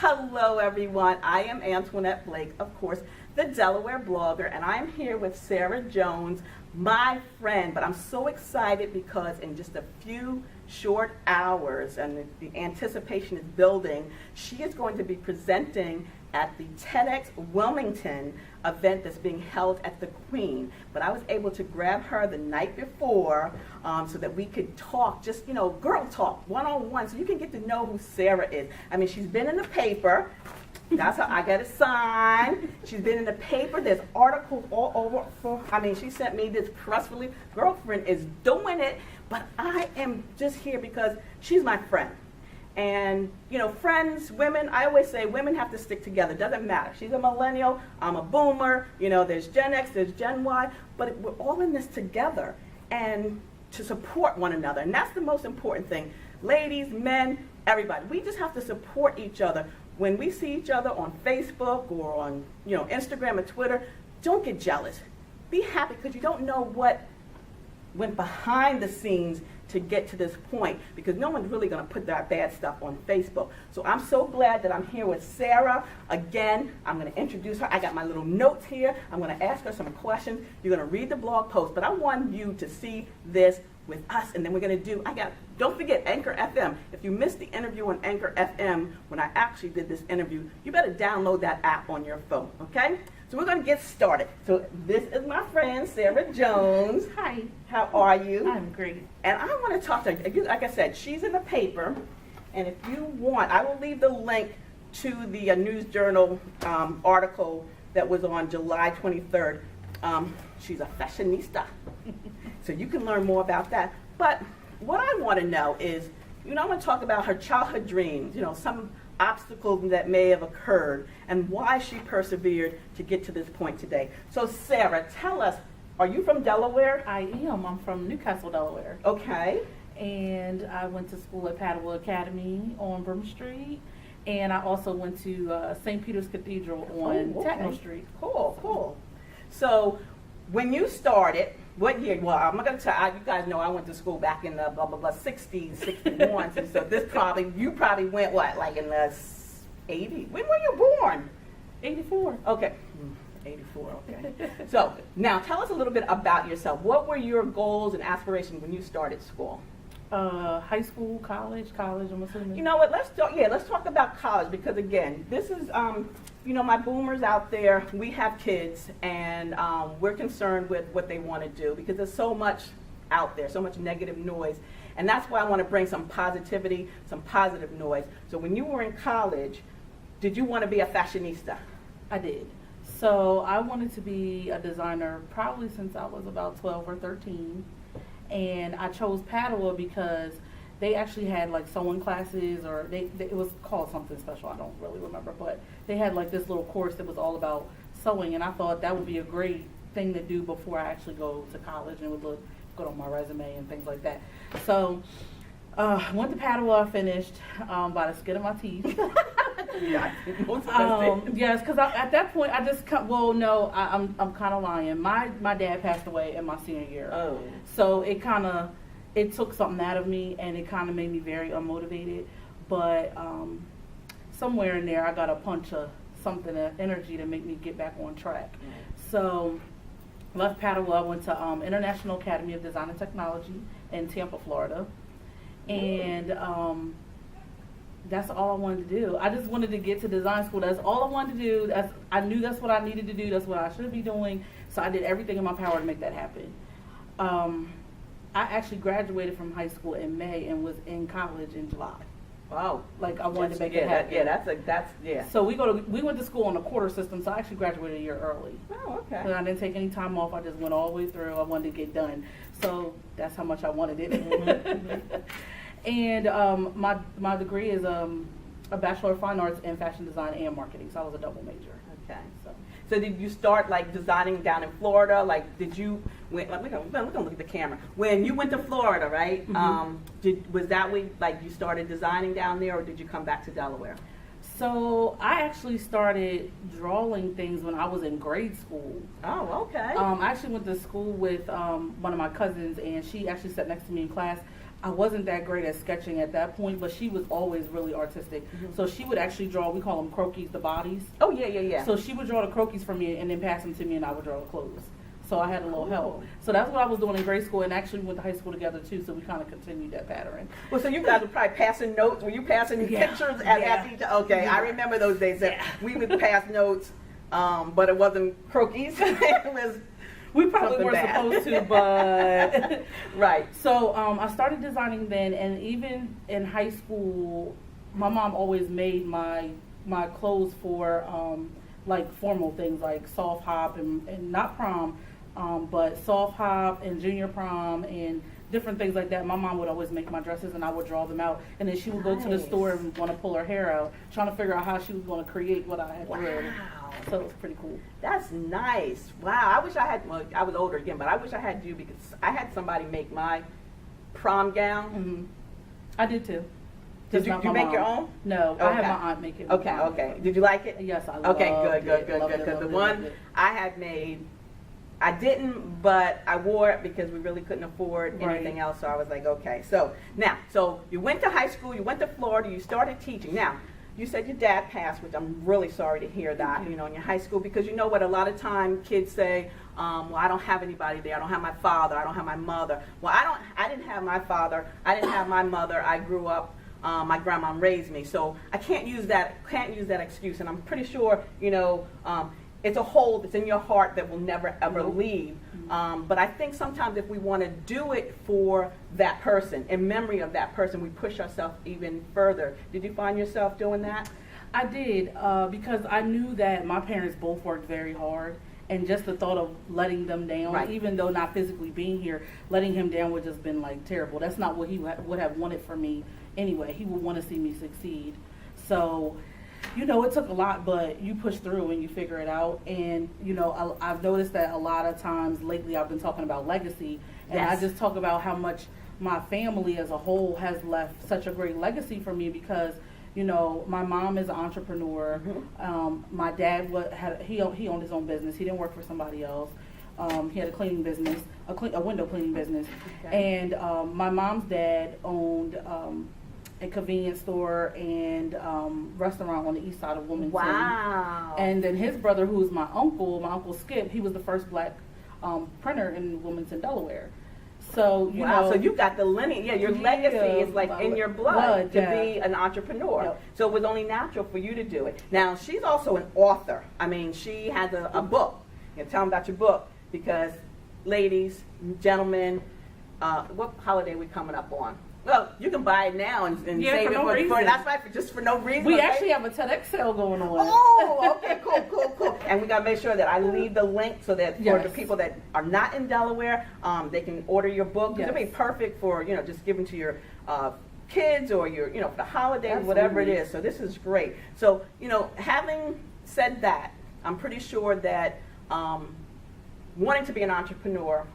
Hello everyone, I am Antoinette Blake, of course, the Delaware blogger, and I'm here with Sara Jones, my friend. But I'm so excited because in just a few short hours, and the anticipation is building, she is going to be presenting at the TEDxWilmington event that's being held at the Queen. But I was able to grab her the night before so that we could talk, just, you know, girl talk, one-on-one, so you can get to know who Sara is. I mean, she's been in the paper. That's how I got a sign. She's been in the paper. There's articles all over. She sent me this press release. Girlfriend is doing it, but I am just here because she's my friend. And, you know, friends, women, I always say women have to stick together. Doesn't matter. She's a millennial, I'm a boomer, you know, there's Gen X, there's Gen Y, but we're all in this together and to support one another. And that's the most important thing. Ladies, men, everybody, we just have to support each other. When we see each other on Facebook or on, you know, Instagram or Twitter, don't get jealous. Be happy, because you don't know what went behind the scenes to get to this point, because no one's really going to put that bad stuff on Facebook. So I'm so glad that I'm here with Sara. Again, I'm going to introduce her. I got my little notes here. I'm going to ask her some questions. You're going to read the blog post, but I want you to see this with us, and then we're going to do, don't forget Anchor FM. If you missed the interview on Anchor FM, when I actually did this interview, you better download that app on your phone, okay? So we're going to get started. So this is my friend, Sara Jones. Hi. How are you? I'm great. And I want to talk to you. Like I said, she's in the paper, and if you want, I will leave the link to the News Journal article that was on July 23rd. She's a fashionista. So you can learn more about that. But what I want to know is, you know, I want to talk about her childhood dreams, you know, some obstacles that may have occurred, and why she persevered to get to this point today. So Sara, tell us, are you from Delaware? I am. I'm from Newcastle, Delaware. Okay. And I went to school at Padua Academy on Broome Street. And I also went to St. Peter's Cathedral on Techno Street. Cool, cool. So when you started, what year? Well, I'm not going to tell you guys know I went to school back in the 60s, 61s. And so you probably went, what, like in the 80s? When were you born? 84. Okay. 84, okay. So now tell us a little bit about yourself. What were your goals and aspirations when you started school? High school, college, I'm assuming. You know what, let's talk about college, because again, this is, you know, my boomers out there, we have kids, and we're concerned with what they want to do, because there's so much out there, so much negative noise, and that's why I want to bring some positivity, some positive noise. So when you were in college, did you want to be a fashionista? I did. So I wanted to be a designer probably since I was about 12 or 13. And I chose Padua because they actually had like sewing classes, or it was called something special, I don't really remember, but they had like this little course that was all about sewing, and I thought that would be a great thing to do before I actually go to college, and it would look good on my resume and things like that. So went to Padua, finished by the skin of my teeth. Yes, because at that point I just I'm kind of lying. My dad passed away in my senior year. Oh. So it took something out of me, and it kind of made me very unmotivated. But somewhere in there I got a punch of something, of energy to make me get back on track. So left Padua, went to International Academy of Design and Technology in Tampa, Florida, and that's all I wanted to do. I just wanted to get to design school. That's all I wanted to do. I knew that's what I needed to do. That's what I should be doing. So I did everything in my power to make that happen. I actually graduated from high school in May and was in college in July. Wow. Like I wanted to make it happen. Yeah. So we went to school on a quarter system, so I actually graduated a year early. Oh, okay. So I didn't take any time off. I just went all the way through. I wanted to get done. So that's how much I wanted it. Mm-hmm. And my degree is a Bachelor of Fine Arts in Fashion Design and Marketing, so I was a double major. Okay. So did you start like designing down in Florida? Like, did you? We're gonna look at the camera. When you went to Florida, right? Mm-hmm. Was that when like you started designing down there, or did you come back to Delaware? So I actually started drawing things when I was in grade school. Oh, okay. I actually went to school with one of my cousins, and she actually sat next to me in class. I wasn't that great at sketching at that point, but she was always really artistic. So she would actually draw, we call them croquis, the bodies. Oh, yeah. So she would draw the croquis for me and then pass them to me, and I would draw the clothes. So I had a little help. So that's what I was doing in grade school, and actually we went to high school together too, so we kind of continued that pattern. Well, so you guys were probably passing notes. Were you passing pictures at each other? Okay, I remember those days that we would pass notes, but it wasn't croquis. It was we probably weren't supposed to, but right. So I started designing then, and even in high school, my mom always made my clothes for like formal things like soft hop and not prom. But soft hop and junior prom and different things like that. My mom would always make my dresses, and I would draw them out. And then she would go to the store and want to pull her hair out, trying to figure out how she was going to create what I had drew. So it was pretty cool. That's nice. Wow. I wish I had, well, I was older again, but I wish I had you because I had somebody make my prom gown. I did too. Did you make your own? No, I had my aunt make it. Okay. Did you like it? Yes, I loved it. Good. Because the one I had made, I didn't, but I wore it because we really couldn't afford anything else. So I was like, okay. So now, you went to high school, you went to Florida, you started teaching. Now, you said your dad passed, which I'm really sorry to hear that, in your high school, because you know what, a lot of time kids say, well, I don't have anybody there. I don't have my father. I don't have my mother. Well, I didn't have my father. I didn't have my mother. I grew up, my grandma raised me. So I can't use that excuse. And I'm pretty sure, it's a hole that's in your heart that will never ever leave. But I think sometimes if we want to do it for that person, in memory of that person, we push ourselves even further. Did you find yourself doing that? I did, because I knew that my parents both worked very hard, and just the thought of letting them down, even though not physically being here, letting him down would just been like terrible. That's not what he would have wanted for me anyway. He would want to see me succeed. So it took a lot, but you push through and you figure it out. And, I've noticed that a lot of times lately I've been talking about legacy, and I just talk about how much my family as a whole has left such a great legacy for me because, my mom is an entrepreneur. My dad he owned his own business. He didn't work for somebody else. He had a cleaning business, a window cleaning business. And my mom's dad owned a convenience store and restaurant on the east side of Wilmington. Wow. And then his brother, who was my uncle Skip, he was the first black printer in Wilmington, Delaware. So, so you got the lineage. Yeah, your legacy is like in your blood to be an entrepreneur. Yep. So it was only natural for you to do it. Now, she's also an author. I mean, she has a book. Tell them about your book because, ladies, gentlemen, what holiday are we coming up on? Well, you can buy it now and save it for that's right, just for no reason. We actually have a TEDx sale going on. Oh, okay, cool. And we gotta make sure that I leave the link so that for the people that are not in Delaware, they can order your book. It'll be perfect for just giving to your kids or your for the holidays, whatever it is. So this is great. So having said that, I'm pretty sure that wanting to be an entrepreneur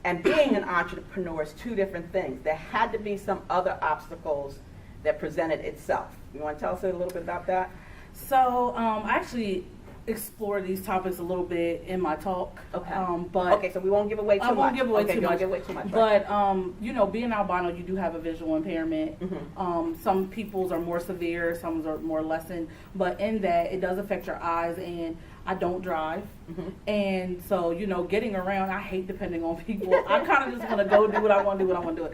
and being an entrepreneur is two different things. There had to be some other obstacles that presented itself. You want to tell us a little bit about that? So I actually explore these topics a little bit in my talk. Okay. So we won't give away too much. I won't give away too much. Give away too much. But being albino, you do have a visual impairment. Some people's are more severe, some are more lessened. But in that, it does affect your eyes, and I don't drive. And so, getting around, I hate depending on people. I kind of just want to go do what I want to do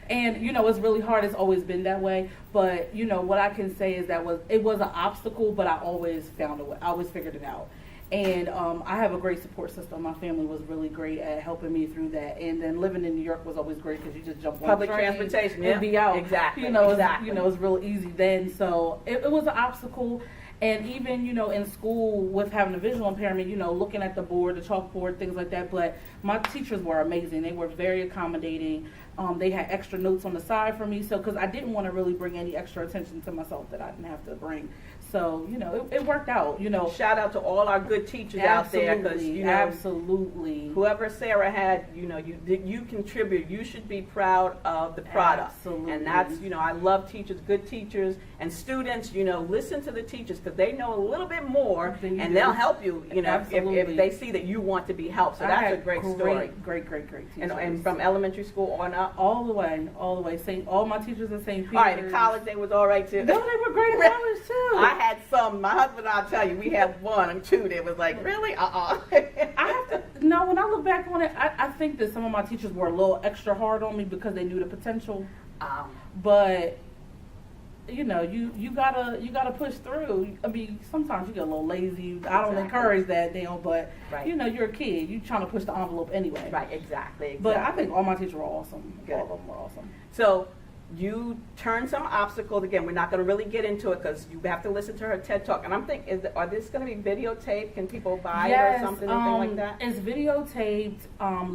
And, it's really hard. It's always been that way. But, what I can say is that it was an obstacle, but I always found a way. I always figured it out. And I have a great support system. My family was really great at helping me through that. And then living in New York was always great because you just jump on public the train transportation and be out. Exactly. It's real easy then. So it was an obstacle. And even, in school with having a visual impairment, looking at the board, the chalkboard, things like that. But my teachers were amazing. They were very accommodating. They had extra notes on the side for me. So, because I didn't want to really bring any extra attention to myself that I didn't have to bring. So, it worked out, Shout out to all our good teachers out there. Because, absolutely. Whoever Sarah had, you contribute. You should be proud of the product. Absolutely. And that's, I love teachers, good teachers. And students, listen to the teachers because they know a little bit more and they'll help you, if they see that you want to be helped. So that's a great story. Great teachers. And from elementary school on up. all the way, all the way. All my teachers at St. Peter's. All right, in college they was all right too. No, they were great in college too. I had some. My husband, I'll tell you, we had one and two that was like, really? I have to. No, when I look back on it, I think that some of my teachers were a little extra hard on me because they knew the potential. But you know, you gotta push through. I mean, sometimes you get a little lazy. I don't encourage that, but you know, you're a kid. You trying to push the envelope anyway. Right, exactly. But I think all my teachers were awesome. Good. All of them were awesome. So you turned some obstacles. Again, we're not going to really get into it because you have to listen to her TED Talk. And I'm thinking, are this going to be videotaped? Can people buy it or something, anything like that? It's videotaped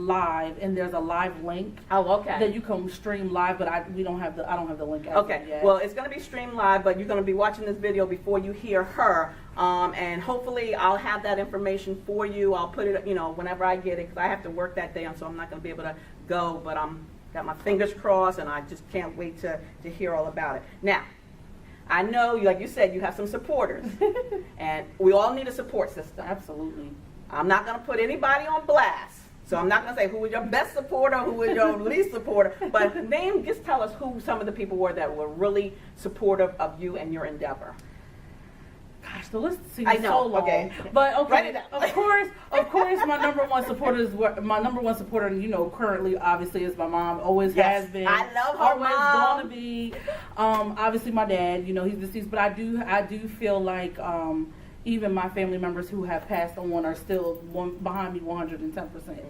live, and there's a live link. Oh, okay. That you can stream live, but I don't have the link. Okay. Yet. Well, it's going to be streamed live, but you're going to be watching this video before you hear her. And hopefully I'll have that information for you. I'll put it, you know, whenever I get it, because I have to work that day, so I'm not going to be able to go. But got my fingers crossed, and I just can't wait to hear all about it. Now, I know, like you said, you have some supporters, and we all need a support system. Absolutely. I'm not going to put anybody on blast, so I'm not going to say who was your best supporter, who was your least supporter, but just tell us who some of the people were that were really supportive of you and your endeavor. Gosh, the list seems so long. Okay. But okay, Write it down. of course, my number one supporter, you know, currently obviously is my mom. Always has been. I love her always mom. Gonna be. Obviously my dad, you know, he's deceased, but I do feel like even my family members who have passed on are still behind me 110%.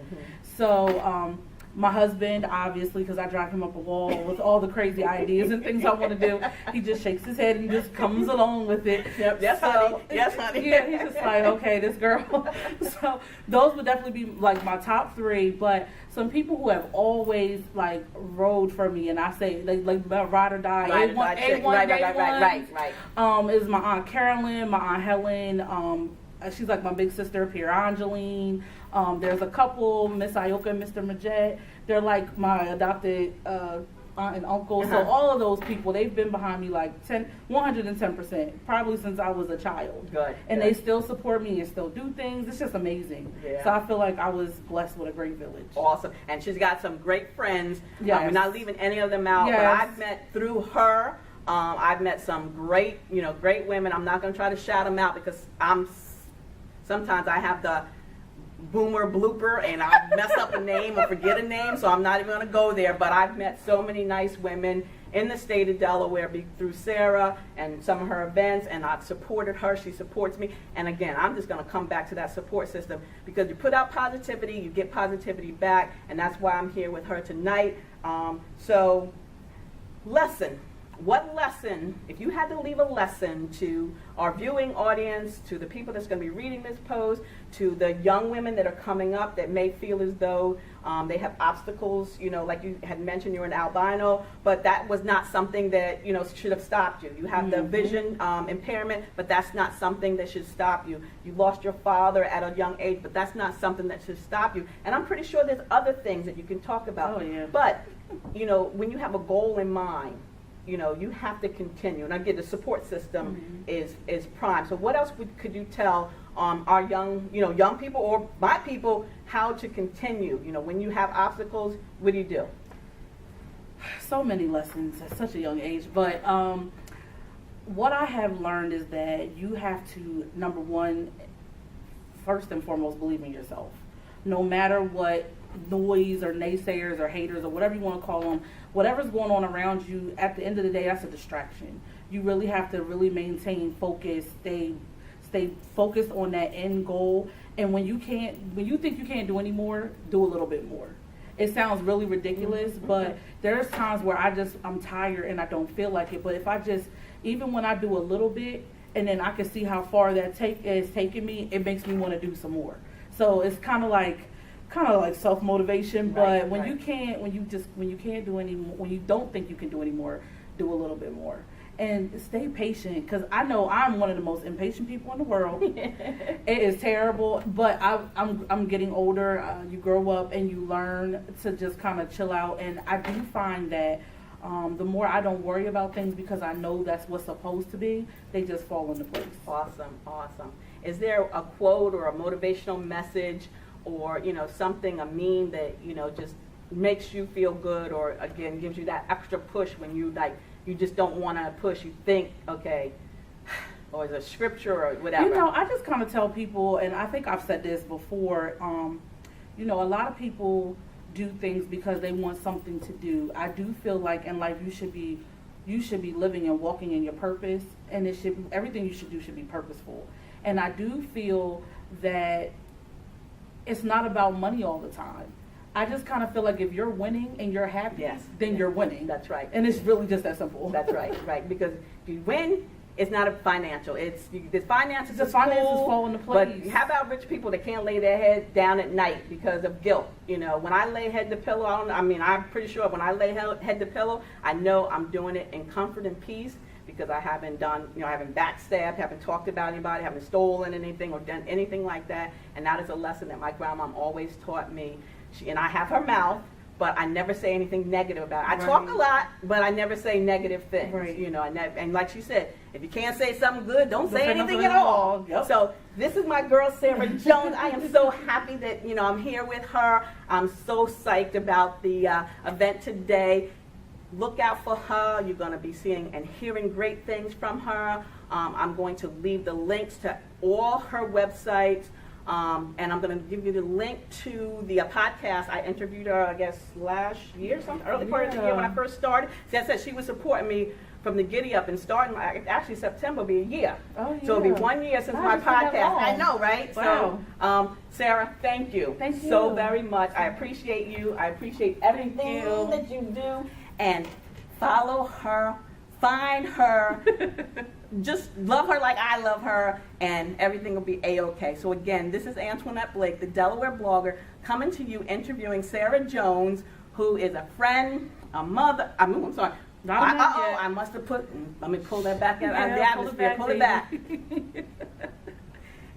So. My husband, obviously, because I drive him up a wall with all the crazy ideas and things I want to do, he just shakes his head and just comes along with it. Yep, yes, honey. Yes, honey. Yeah, he's just like, okay, this girl. So those would definitely be like my top three. But some people who have always like rode for me, and I say like ride or die. Right. Is my Aunt Carolyn, my Aunt Helen. She's like my big sister, Pierre Angeline. There's a couple, Miss Ioka and Mr. Majet. They're like my adopted aunt and uncle. So all of those people, they've been behind me like 110%, probably since I was a child. Good. And they still support me and still do things. It's just amazing. Yeah. So I feel like I was blessed with a great village. Awesome. And she's got some great friends. Yes. We're not leaving any of them out, but I've met through her. I've met some great women. I'm not going to try to shout them out because sometimes I have the boomer blooper and I mess up a name or forget a name, so I'm not even going to go there. But I've met so many nice women in the state of Delaware through Sara and some of her events, and I've supported her. She supports me. And again, I'm just going to come back to that support system because you put out positivity, you get positivity back, and that's why I'm here with her tonight. So, lesson. What lesson, if you had to leave a lesson to our viewing audience, to the people that's going to be reading this post, to the young women that are coming up that may feel as though they have obstacles, you know, like you had mentioned, you're an albino, but that was not something that, you know, should have stopped you. You have the vision impairment, but that's not something that should stop you. You lost your father at a young age, but that's not something that should stop you. And I'm pretty sure there's other things that you can talk about. Oh, yeah. But, you know, when you have a goal in mind, you know, you have to continue. And again, the support system is prime. So what else could you tell our young people or my people how to continue? You know, when you have obstacles, what do you do? So many lessons at such a young age. But what I have learned is that you have to, number one, first and foremost, believe in yourself. No matter what noise or naysayers or haters or whatever you want to call them, whatever's going on around you, at the end of the day, that's a distraction. You really have to really maintain focus, stay focused on that end goal. And when you think you can't do any more, do a little bit more. It sounds really ridiculous, but there's times where I'm tired and I don't feel like it. But if even when I do a little bit, and then I can see how far that is taking me, it makes me want to do some more. So it's kind of like self-motivation, but when you can't do any more, when you don't think you can do any more, do a little bit more. And stay patient, because I know I'm one of the most impatient people in the world. It is terrible, but I'm getting older. You grow up and you learn to just kind of chill out, and I do find that the more I don't worry about things because I know that's what's supposed to be, they just fall into place. Awesome. Is there a quote or a motivational message or, you know, something, a meme that, you know, just makes you feel good, or again gives you that extra push when you you just don't want to push. You think, okay, or is a scripture or whatever. You know, I just kind of tell people, and I think I've said this before, you know, a lot of people do things because they want something to do. I do feel like in life you should be living and walking in your purpose, and everything you should do should be purposeful. And I do feel that it's not about money all the time. I just kind of feel like if you're winning and you're happy, Yes. then you're winning. That's right. And it's really just that simple. That's right, right. Because if you win, it's not a financial. The finances The is finances cool, fall into but place. how about rich people that can't lay their head down at night because of guilt? You know, when I lay head to pillow, I'm pretty sure when I lay head to pillow, I know I'm doing it in comfort and peace because I haven't done, I haven't backstabbed, haven't talked about anybody, haven't stolen anything or done anything like that. And that is a lesson that my grandmom always taught me. And I have her mouth, but I never say anything negative about it. I talk a lot, but I never say negative things. Right. You know, and like she said, if you can't say something good, don't say anything nothing at all. Yep. So this is my girl, Sara Jones. I am so happy that, I'm here with her. I'm so psyched about the event today. Look out for her. You're going to be seeing and hearing great things from her. I'm going to leave the links to all her websites. And I'm going to give you the link to the podcast. I interviewed her, I guess, last year, early part of the year when I first started. See, I said she was supporting me from the giddy up and starting. Actually, September will be a year. Oh, yeah. So it'll be 1 year since Wow, my it's been that podcast. long. I know, right? Wow. So, Sara, thank you. Thank you. So very much. I appreciate you. I appreciate everything you. that you do. And follow her. Find her. Just love her like I love her, and everything will be A-okay. So again, this is Antoinette Blake, the Delaware blogger, coming to you interviewing Sara Jones, who is a friend, a mother. I'm sorry. Not a mom yet. I must have put. Let me pull that back out of the Yeah, atmosphere. Pull it back.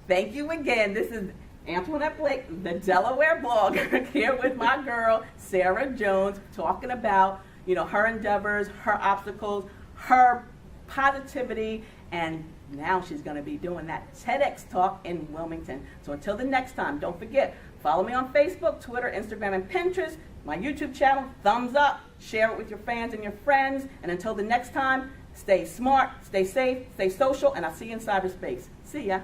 Thank you again. This is Antoinette Blake, the Delaware blogger, here with my girl Sara Jones, talking about her endeavors, her obstacles, her positivity, and now she's going to be doing that TEDx talk in Wilmington. So until the next time, don't forget, follow me on Facebook, Twitter, Instagram, and Pinterest, my YouTube channel, thumbs up, share it with your fans and your friends, and until the next time, stay smart, stay safe, stay social, and I'll see you in cyberspace. See ya.